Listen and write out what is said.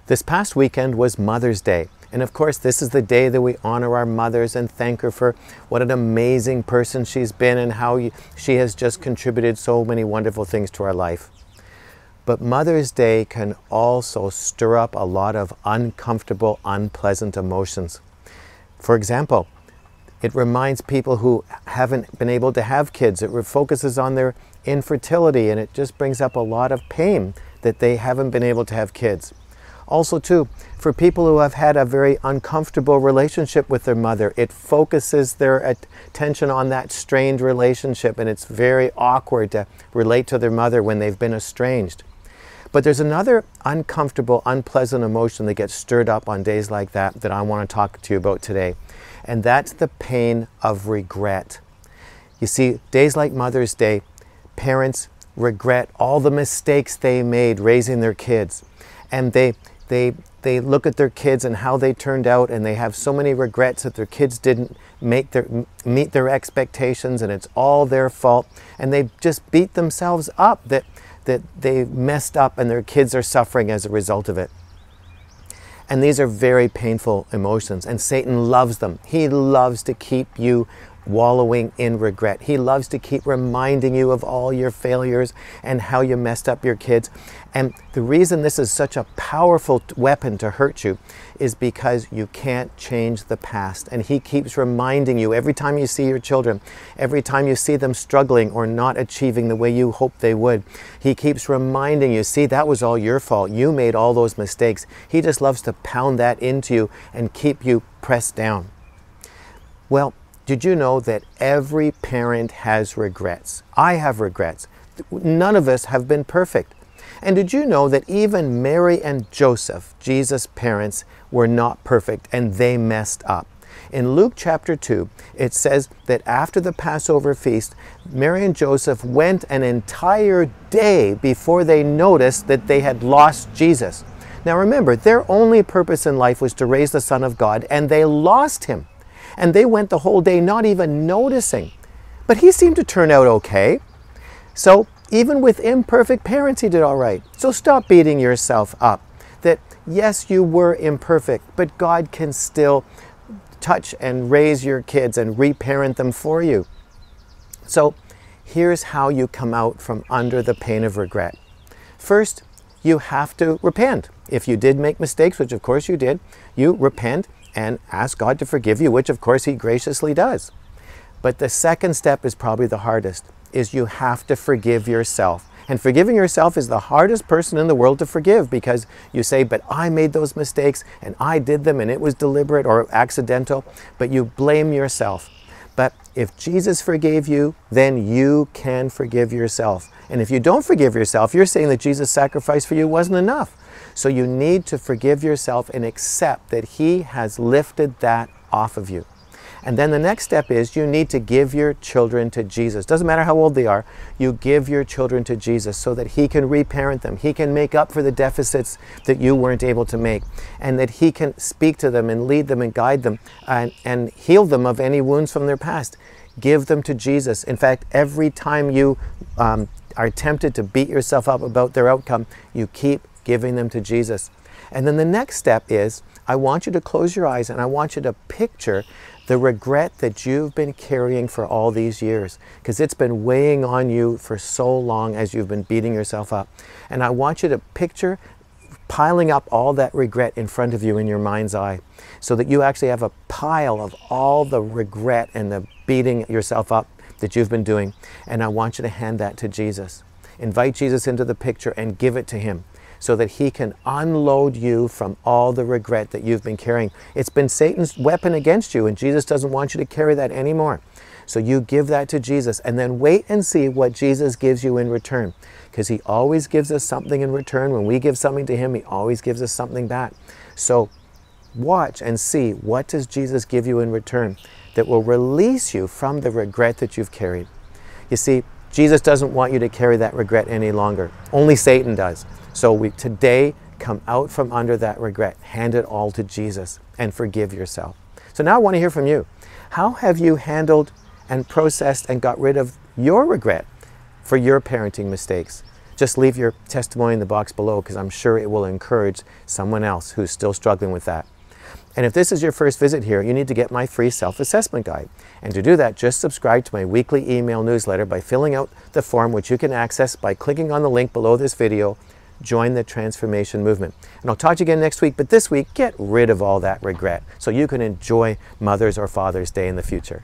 This past weekend was Mother's Day. And of course, this is the day that we honor our mothers and thank her for what an amazing person she's been and how she has just contributed so many wonderful things to our life. But Mother's Day can also stir up a lot of uncomfortable, unpleasant emotions. For example, it reminds people who haven't been able to have kids. It focuses on their infertility, and it just brings up a lot of pain that they haven't been able to have kids. Also too, for people who have had a very uncomfortable relationship with their mother, it focuses their attention on that strained relationship, and it's very awkward to relate to their mother when they've been estranged. But there's another uncomfortable, unpleasant emotion that gets stirred up on days like that I want to talk to you about today. And that's the pain of regret. You see, days like Mother's Day, parents regret all the mistakes they made raising their kids. And they look at their kids and how they turned out, and they have so many regrets that their kids didn't meet their expectations, and it's all their fault. And they just beat themselves up that they messed up and their kids are suffering as a result of it. And these are very painful emotions, and Satan loves them. He loves to keep you wallowing in regret. He loves to keep reminding you of all your failures and how you messed up your kids. And the reason this is such a powerful weapon to hurt you is because you can't change the past. And he keeps reminding you every time you see your children, every time you see them struggling or not achieving the way you hoped they would, he keeps reminding you, see, that was all your fault. You made all those mistakes. He just loves to pound that into you and keep you pressed down. Well, did you know that every parent has regrets? I have regrets. None of us have been perfect. And did you know that even Mary and Joseph, Jesus' parents, were not perfect and they messed up? In Luke chapter 2, it says that after the Passover feast, Mary and Joseph went an entire day before they noticed that they had lost Jesus. Now remember, their only purpose in life was to raise the Son of God, and they lost him. And they went the whole day not even noticing. But he seemed to turn out okay. So even with imperfect parents, he did all right. So stop beating yourself up. That yes, you were imperfect, but God can still touch and raise your kids and reparent them for you. So here's how you come out from under the pain of regret. First, you have to repent. If you did make mistakes, which of course you did, you repent and ask God to forgive you, which of course he graciously does. But the second step is probably the hardest, is you have to forgive yourself. And forgiving yourself is the hardest person in the world to forgive, because you say, but I made those mistakes and I did them and it was deliberate or accidental, but you blame yourself. But if Jesus forgave you, then you can forgive yourself. And if you don't forgive yourself, you're saying that Jesus' sacrifice for you wasn't enough. So you need to forgive yourself and accept that he has lifted that off of you. And then the next step is you need to give your children to Jesus. Doesn't matter how old they are, you give your children to Jesus so that he can reparent them. He can make up for the deficits that you weren't able to make, and that he can speak to them and lead them and guide them and heal them of any wounds from their past. Give them to Jesus. In fact, every time you are tempted to beat yourself up about their outcome, you keep giving them to Jesus. And then the next step is, I want you to close your eyes and I want you to picture the regret that you've been carrying for all these years, because it's been weighing on you for so long as you've been beating yourself up. And I want you to picture piling up all that regret in front of you in your mind's eye, so that you actually have a pile of all the regret and the beating yourself up that you've been doing. And I want you to hand that to Jesus. Invite Jesus into the picture and give it to him, so that he can unload you from all the regret that you've been carrying. It's been Satan's weapon against you, and Jesus doesn't want you to carry that anymore. So you give that to Jesus, and then wait and see what Jesus gives you in return, because he always gives us something in return. When we give something to him, he always gives us something back. So watch and see, what does Jesus give you in return that will release you from the regret that you've carried. You see, Jesus doesn't want you to carry that regret any longer. Only Satan does. So today, come out from under that regret. Hand it all to Jesus and forgive yourself. So now I want to hear from you. How have you handled and processed and got rid of your regret for your parenting mistakes? just leave your testimony in the box below, because I'm sure it will encourage someone else who's still struggling with that. And if this is your first visit here, you need to get my free self-assessment guide. And to do that, just subscribe to my weekly email newsletter by filling out the form, which you can access by clicking on the link below this video. Join the transformation movement. And I'll talk to you again next week, but this week, get rid of all that regret so you can enjoy Mother's or Father's Day in the future.